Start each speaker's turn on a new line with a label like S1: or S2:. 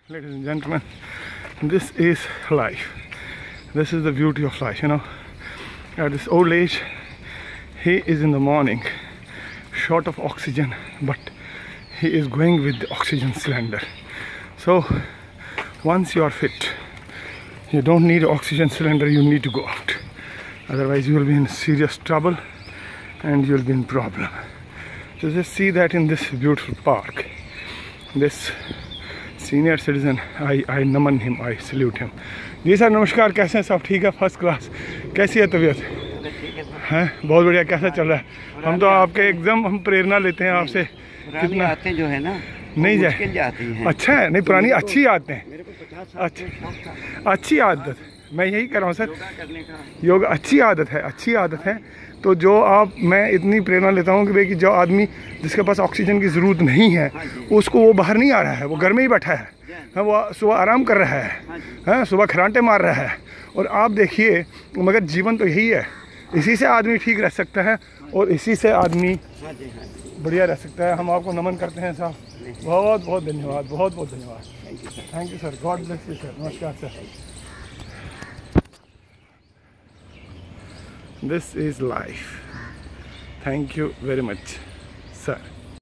S1: Ladies and gentlemen, this is life. This is the beauty of life, you know. At this old age, he is in the morning, short of oxygen, but he is going with the oxygen cylinder. So, once you are fit, you don't need oxygen cylinder, you need to go out. Otherwise, you will be in serious trouble and you will be in problem. So just see that in this beautiful park. This senior citizen, I naman him, I salute him. जी sir नमस्कार, कैसे हैं सब? ठीक है, first class. कैसी है तबीयत? हैं बहुत बढ़िया। कैसा चल रहा है? हम तो आपके एकदम हम प्रेरणा लेते हैं आपसे।
S2: कितना आते जो है ना
S1: नहीं जाती हैं। अच्छा है, नहीं पुरानी अच्छी आदतें हैं। अच्छा, अच्छी आदत, मैं यही कर रहा हूँ सर। योग अच्छी आदत है, अच्छी आदत है। तो जो मैं इतनी प्रेरणा लेता हूँ कि भाई कि जो आदमी जिसके पास ऑक्सीजन की ज़रूरत नहीं है उसको, वो बाहर नहीं आ रहा है, वो घर में ही बैठा है, वो सुबह आराम कर रहा है, सुबह खरांटे मार रहा है। और आप देखिए, मगर जीवन तो यही है, इसी से आदमी ठीक रह सकता है और इसी से आदमी बढ़िया रह सकता है। हम आपको नमन करते हैं साहब, बहुत बहुत धन्यवाद, बहुत बहुत धन्यवाद। Thank you sir, God bless you sir. नमस्कार sir. This is life. Thank you very much, sir.